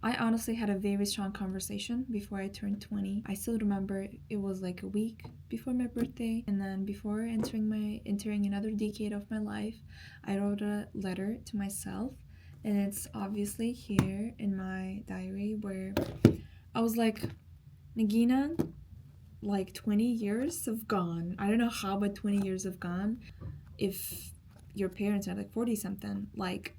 I honestly had a very strong conversation before I turned 20. I still remember it was like a week before my birthday, and then before entering another decade of my life, I wrote a letter to myself, and it's obviously here in my diary where I was like, Nagina, like 20 years have gone. I don't know how, but 20 years have gone. If your parents are like 40 something, like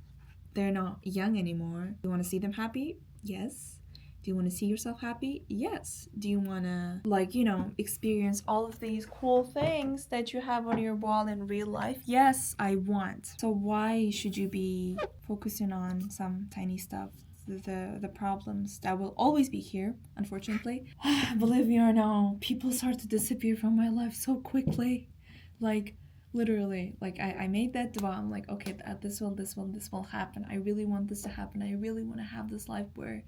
they're not young anymore. Do you want to see them happy? Yes. Do you want to see yourself happy? Yes. Do you want to, like, experience all of these cool things that you have on your wall in real life? Yes, I want. So why should you be focusing on some tiny stuff? The problems that will always be here, unfortunately. Believe me or no, people start to disappear from my life so quickly. Like, literally, like I made that dua. I'm like, okay, this will happen. I really want this to happen. I really want to have this life where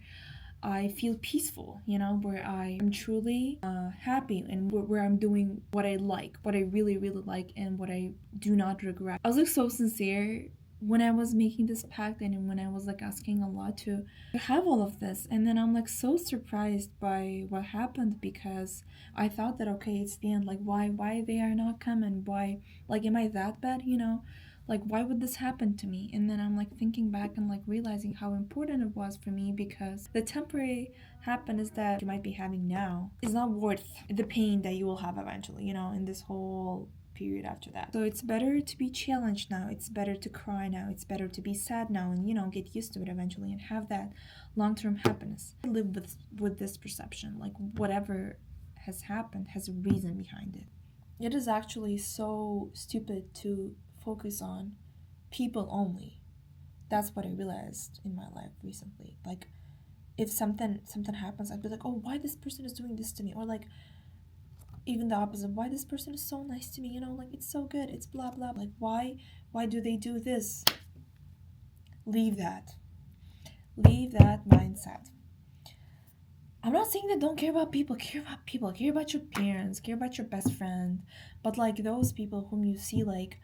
I feel peaceful, where I am truly happy, and where I'm doing what I like, what I really, really like, and what I do not regret. I was like so sincere when I was making this pact, and when I was like asking Allah to have all of this. And then I'm like so surprised by what happened, because I thought that, okay, it's the end. Like, why they are not coming? Why, like, am I that bad? Like, why would this happen to me? And then I'm like thinking back and like realizing how important it was for me, because the temporary happiness that you might be having now is not worth the pain that you will have eventually, in this whole period after that. So it's better to be challenged now. It's better to cry now. It's better to be sad now, and get used to it eventually and have that long-term happiness. I live with this perception, like whatever has happened has a reason behind it. It is actually so stupid to focus on people only. That's what I realized in my life recently. Like, if something happens, I'd be like, oh, why this person is doing this to me? Or like, even the opposite, why this person is so nice to me, like, it's so good, it's blah blah. Like, why do they do this? Leave that. Leave that mindset. I'm not saying that don't care about people. Care about people. Care about your parents. Care about your best friend. But like those people whom you see like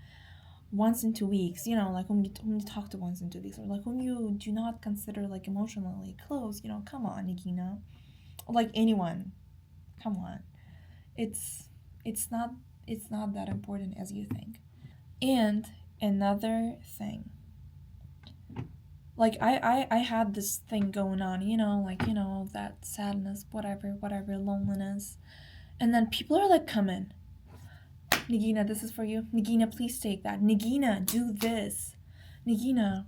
once in 2 weeks, like whom you talk to once in 2 weeks, or like whom you do not consider like emotionally close, come on, Nikina. Or like anyone. Come on. It's it's not it's not that important as you think. And another thing, like I had this thing going on, like, that sadness, whatever, loneliness. And then people are like, coming, Nagina, this is for you. Nagina, please take that. Nagina, do this. Nagina.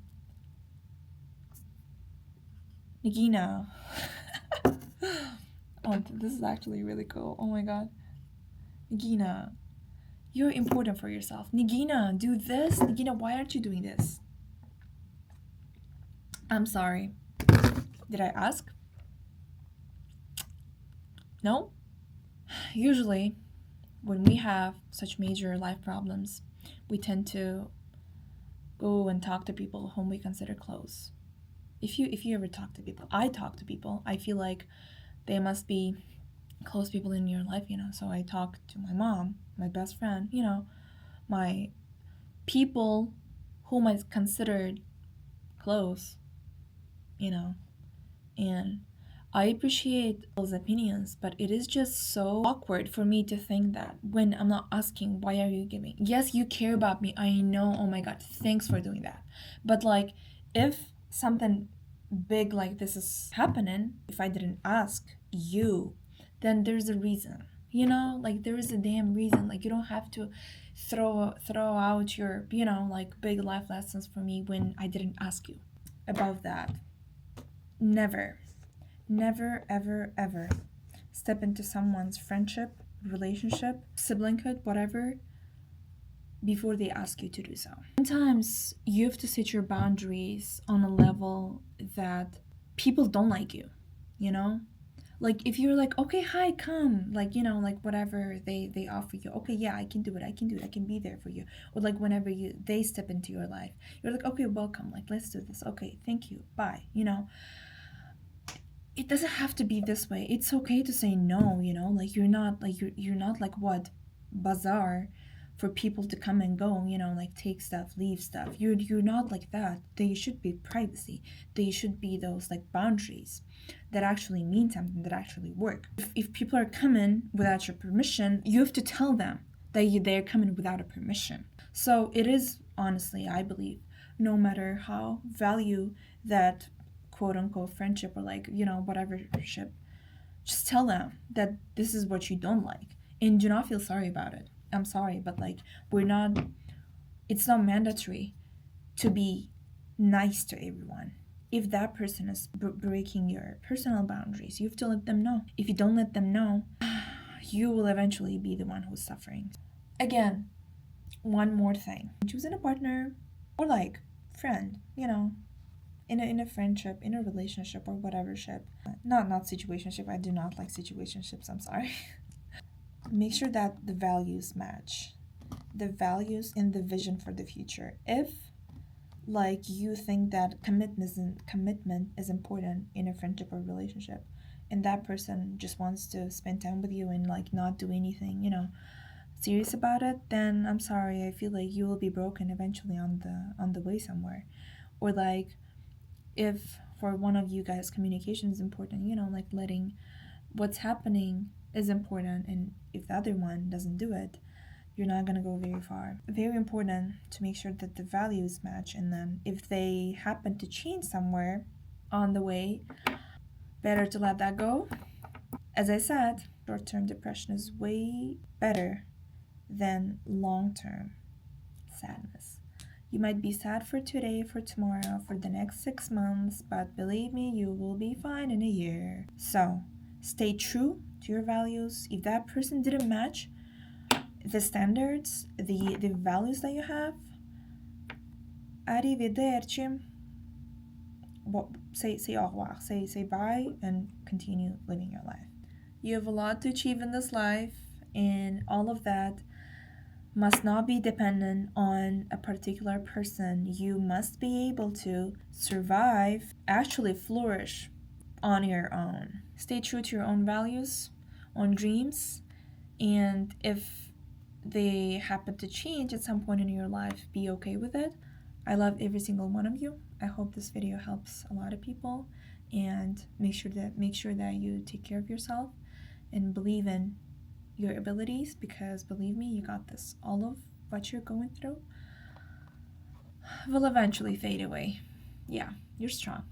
Nagina. Oh, this is actually really cool. Oh my god. Nagina, you're important for yourself. Nagina, do this. Nagina, why aren't you doing this? I'm sorry. Did I ask? No? Usually, when we have such major life problems, we tend to go and talk to people whom we consider close. If you ever talk to people, I talk to people, I feel like they must be close people in your life, So I talk to my mom, my best friend, my people whom I considered close, and I appreciate those opinions, but it is just so awkward for me to think that when I'm not asking, why are you giving? Yes, you care about me. I know. Oh my God. Thanks for doing that. But like, if something big like this is happening, if I didn't ask you, then there's a reason. Like there is a damn reason. Like you don't have to throw out your, like big life lessons for me when I didn't ask you about that. Never. Never, ever, ever step into someone's friendship, relationship, siblinghood, whatever, before they ask you to do so. Sometimes you have to set your boundaries on a level that people don't like you, Like if you're like, okay, hi, come, like, like whatever they offer you, okay, yeah, I can do it, I can be there for you. Or like whenever they step into your life, you're like, okay, welcome, like, let's do this, okay, thank you, bye, It doesn't have to be this way. It's okay to say no, like you're not like what bazaar for people to come and go, like take stuff, leave stuff. You're not like that. They should be privacy. They should be those like boundaries that actually mean something, that actually work. If people are coming without your permission, you have to tell them that they're coming without a permission. So it is, honestly, I believe, no matter how value that quote unquote friendship or like, whatever ship, just tell them that this is what you don't like and do not feel sorry about it. I'm sorry, but like, it's not mandatory to be nice to everyone. If that person is breaking your personal boundaries, you have to let them know. If you don't let them know, you will eventually be the one who's suffering. Again, one more thing. Choosing a partner or like friend, in a friendship, in a relationship or whatever ship. Not situationship. I do not like situationships, I'm sorry. Make sure that the values match. The values and the vision for the future. If like you think that commitment is important in a friendship or relationship, and that person just wants to spend time with you and like not do anything, serious about it, then I'm sorry, I feel like you will be broken eventually on the way somewhere. Or like, if for one of you guys communication is important, like letting what's happening is important, and if the other one doesn't do it, you're not going to go very far. Very important to make sure that the values match, and then if they happen to change somewhere on the way, better to let that go. As I said, short-term depression is way better than long-term sadness. You might be sad for today, for tomorrow, for the next 6 months, but believe me, you will be fine in a year. So, stay true to your values. If that person didn't match the standards, the values that you have, arrivederci. Well, say au revoir, say bye, and continue living your life. You have a lot to achieve in this life, and all of that must not be dependent on a particular person. You must be able to survive, actually flourish on your own. Stay true to your own values, own dreams, and if they happen to change at some point in your life, be okay with it. I love every single one of you. I hope this video helps a lot of people, and make sure that you take care of yourself and believe in your abilities, because believe me, you got this. All of what you're going through will eventually fade away. Yeah, you're strong.